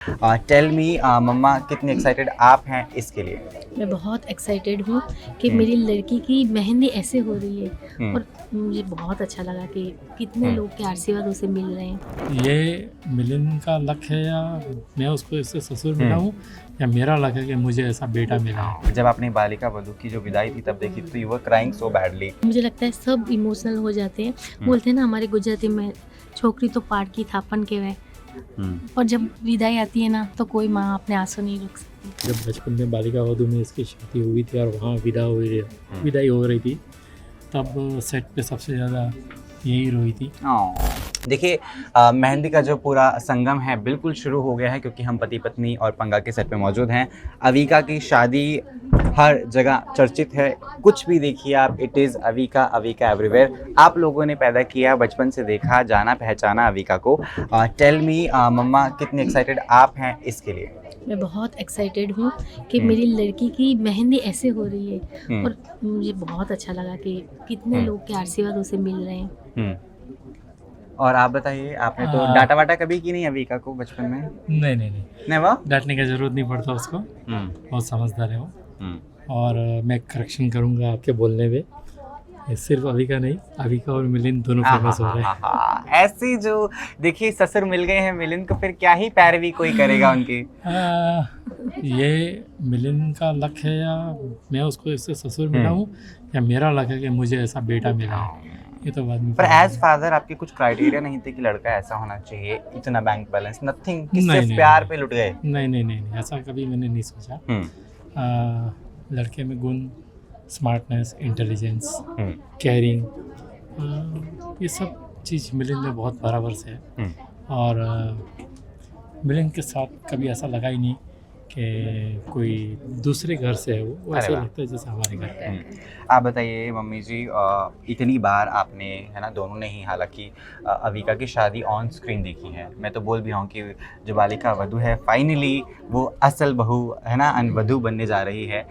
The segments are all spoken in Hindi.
टेल मी मम्मा कितनी एक्साइटेड आप हैं इसके लिए? मैं बहुत एक्साइटेड हूँ कि हम्म। मेरी लड़की की मेहंदी ऐसे हो रही है हम्म। और मुझे बहुत अच्छा लगा कि कितने लोग के आशीर्वाद उसे मिल रहे हैं। ये मिलिंद का लक है या मैं उसको इससे ससुर मिला हूँ या मेरा लक है कि मुझे ऐसा बेटा मिला है। जब आपने बालिका वधू की जो विदाई थी तब देखी तो you were crying so badly. मुझे लगता है सब इमोशनल हो जाते हैं। बोलते हैं ना हमारे गुजराती में छोकरी तो पाट की थापन के वे, और जब विदाई आती है ना तो कोई माँ अपने आंसू नहीं रोक सकती। जब बचपन में बालिका वधू में इसकी शादी हुई थी और वहाँ विदाई हो रही थी तब सेट पे सबसे ज़्यादा यही रोई थी। देखिए मेहंदी का जो पूरा संगम है बिल्कुल शुरू हो गया है क्योंकि हम पति पत्नी और पंगा के सेट पे मौजूद हैं। अविका की शादी हर जगह चर्चित है, कुछ भी देखिए आप, it is Avika, Avika everywhere. आप लोगों ने पैदा किया, बचपन से देखा, जाना पहचाना अविका को। टेल मी मम्मा कितनी एक्साइटेड आप हैं इसके लिए? मैं बहुत एक्साइटेड हूँ कि मेरी लड़की की मेहंदी ऐसे हो रही है और मुझे बहुत अच्छा लगा कि कितने लोग के आशीर्वाद उसे मिल रहे हैं। और आप बताइए, आपने तो डांटा वाटा कभी की नहीं अविका को बचपन में? नहीं वाह। डांटने की ज़रूरत नहीं पड़ता उसको, बहुत समझदार है वो। और मैं करेक्शन करूँगा आपके बोलने पे, ये सिर्फ अविका नहीं, अविका और मिलिंद दोनों फेमस हो रहे हैं। ऐसी जो देखिए ससुर मिल गए हैं मिलिंद को, फिर क्या ही पैरवी कोई करेगा उनकी। ये मिलिंद का लक है या मैं उसको इससे ससुर मिला हूँ या मेरा लक है कि मुझे ऐसा बेटा मिला है, ये तो बाद में। पर एज फादर आपके कुछ क्राइटेरिया नहीं थे कि लड़का ऐसा होना चाहिए, इतना बैंक बैलेंस, नथिंग, सिर्फ प्यार पे लुट गए? नहीं, ऐसा कभी मैंने नहीं सोचा। लड़के में गुण, स्मार्टनेस, इंटेलिजेंस, केयरिंग, ये सब चीज़ मिलिंद में बहुत बराबर से है। और मिलिंद के साथ कभी ऐसा लगा ही नहीं कि कोई दूसरे घर से है, वो ऐसा लगता है जैसे हमारे घर पे है। आप बताइए मम्मी जी, इतनी बार आपने, है ना, दोनों ने ही हालांकि अविका की शादी ऑन स्क्रीन देखी है। मैं तो बोल भी हूँ कि जो बालिका वधू है फाइनली वो असल बहू, है ना, वधू बनने जा रही है।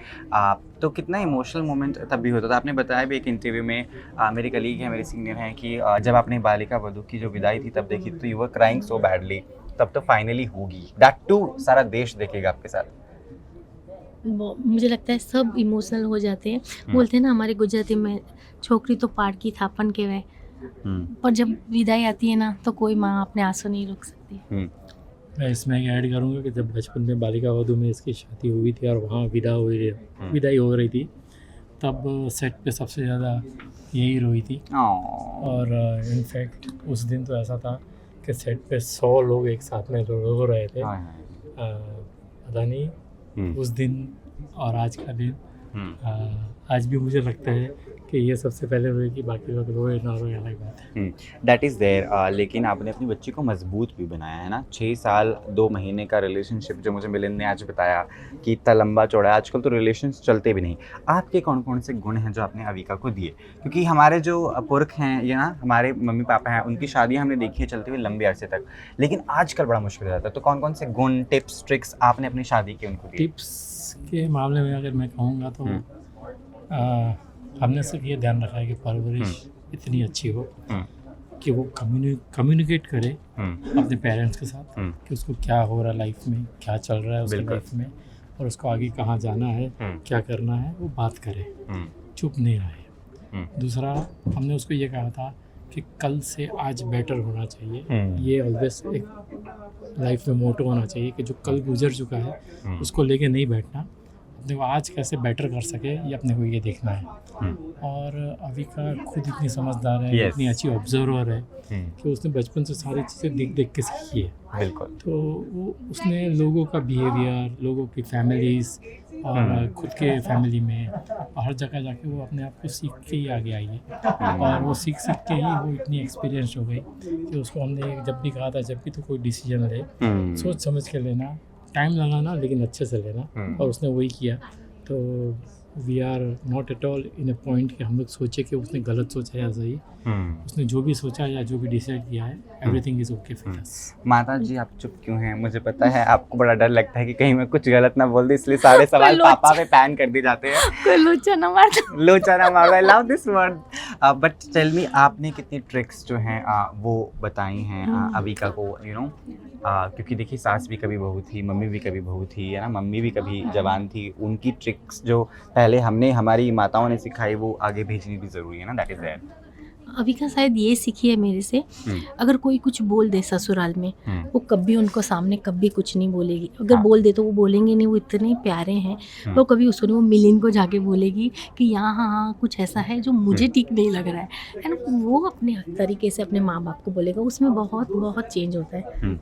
तो कितना इमोशनल मोमेंट तब भी होता था। आपने बताया भी एक इंटरव्यू में, मेरे कलीग हैं, मेरे सीनियर हैं, कि जब आपने बालिका वधू की जो विदाई थी तब देखी तो you were crying so badly. तब तो फाइनली होगी, दैट टू सारा देश देखेगा आपके साथ। मुझे लगता है सब इमोशनल हो जाते हैं। बोलते हैं ना हमारे गुजराती में छोकरी तो पाट की थापन के वे, और जब विदाई आती है ना तो कोई माँ अपने आंसू नहीं रोक सकती। मैं इसमें ऐड करूँगा कि जब बचपन में बालिका वधू में इसकी शादी हुई थी और वहाँ विदाई हो रही थी तब सेट पे सबसे ज़्यादा यही रोई थी। और इनफैक्ट उस दिन तो ऐसा था कि सेट पे 100 लोग एक साथ में रो रहे थे। पता नहीं उस दिन और आज का दिन, आज भी मुझे लगता है कि ये सबसे पहले रोएगी, बाकी लोग रोए ना रोए अलग बात है। That is there. लेकिन आपने अपनी बच्ची को मजबूत भी बनाया है ना। 6 साल 2 महीने का रिलेशनशिप, जो मुझे मिलिंद ने आज बताया कि इतना लंबा चौड़ा है, आजकल तो रिलेशंस चलते भी नहीं। आपके कौन कौन से गुण हैं जो आपने अविका को दिए? क्योंकि हमारे जो पुरख हैं या ना हमारे मम्मी पापा हैं, उनकी शादियाँ हमने देखी है चलते हुए लंबे अरसे तक, लेकिन आजकल बड़ा मुश्किल हो जाता है। तो कौन कौन से गुण, टिप्स, ट्रिक्स आपने अपनी शादी के उनको दिए? टिप्स के मामले में अगर मैं कहूँगा तो हमने सिर्फ ये ध्यान रखा है कि परवरिश इतनी अच्छी हो कि वो कम्युनिकेट करे अपने पेरेंट्स के साथ कि उसको क्या हो रहा है लाइफ में, क्या चल रहा है उसकी लाइफ में, और उसको आगे कहाँ जाना है, क्या करना है, वो बात करे, चुप नहीं रहे। दूसरा, हमने उसको ये कहा था कि कल से आज बेटर होना चाहिए। ये ऑलवेज एक लाइफ में मोटो होना चाहिए कि जो कल गुजर चुका है उसको लेके नहीं बैठना, अपने को आज कैसे बेटर कर सके ये अपने को ये देखना है। और अविका खुद इतनी समझदार है, इतनी अच्छी ऑब्जर्वर है कि उसने बचपन से सारी चीज़ें देख देख के सीखी है। बिल्कुल। तो वो उसने लोगों का बिहेवियर, लोगों की फैमिलीज़ और खुद के फैमिली में हर जगह जाके वो अपने आप को सीख के ही आगे आई है। और वो सीख के ही वो इतनी एक्सपीरियंस हो गई कि उसको हमने जब भी कहा था, जब भी तो कोई डिसीजन ले सोच समझ के लेना, टाइम लगाना लेकिन अच्छे से लेना, और उसने वही किया। तो we are not at all in a point कि हम लोग सोचे कि उसने गलत सोचा या सही, उसने जो भी सोचा या जो भी डिसाइड किया है, everything is okay for us. माता जी आप चुप क्यों हैं? मुझे पता है आपको बड़ा डर लगता है कि कहीं मैं कुछ गलत ना बोल दूं, इसलिए सारे सवाल लोचा। पापा पे पैन कर दिए जाते हैं। कोई लोचा ना मार दो। लोचा ना मारो, I love this word. But tell me, आपने कितनी ट्रिक्स जो हैं वो बताई हैं अविका को, यू नो, क्योंकि देखिए सास भी कभी बहू थी, मम्मी भी कभी बहू थी, है ना, मम्मी भी कभी जवान थी, उनकी ट्रिक्स जो पहले हमने हमारी माताओं ने सिखाई वो आगे भेजनी भी ज़रूरी है ना, दैट इज़ दैट। अविका शायद ये सीखी है मेरे से, अगर कोई कुछ बोल दे ससुराल में, वो कभी उनको सामने कभी कुछ नहीं बोलेगी। अगर हाँ। बोल दे तो वो बोलेंगे नहीं, वो इतने प्यारे हैं। वो कभी उसको नहीं, वो मिलिन को जाके बोलेगी कि यहाँ हाँ कुछ ऐसा है जो मुझे ठीक नहीं लग रहा है, एंड वो अपने तरीके से अपने माँ बाप को बोलेगा। उसमें बहुत बहुत चेंज होता है।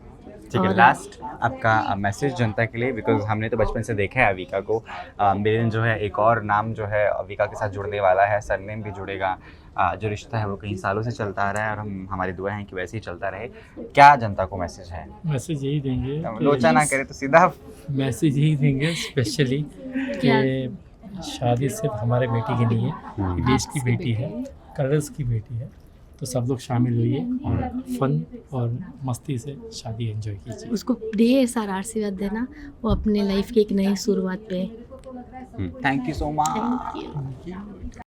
ठीक है, और- लास्ट आपका मैसेज जनता के लिए, बिकॉज हमने तो बचपन से देखा है अविका को। मिलिन जो है एक और नाम जो है अविका के साथ जुड़ने वाला है, सरनेम भी जुड़ेगा। जो रिश्ता है वो कई सालों से चलता आ रहा है और हमारी दुआ है कि वैसे ही चलता रहे। क्या जनता को मैसेज है? मैसेज यही देंगे, लोचा ना करे तो सीधा मैसेज यही देंगे स्पेशली क्या? कि शादी सिर्फ हमारे बेटी की नहीं है, ये देश की बेटी है, कलर्स की बेटी है। तो सब लोग शामिल होइए और फन और मस्ती से शादी एंजॉय कीजिए। उसको ढेर सारा आशीर्वाद देना, वो अपने लाइफ की एक नई शुरुआत पे है। Thank you so much. Thank you.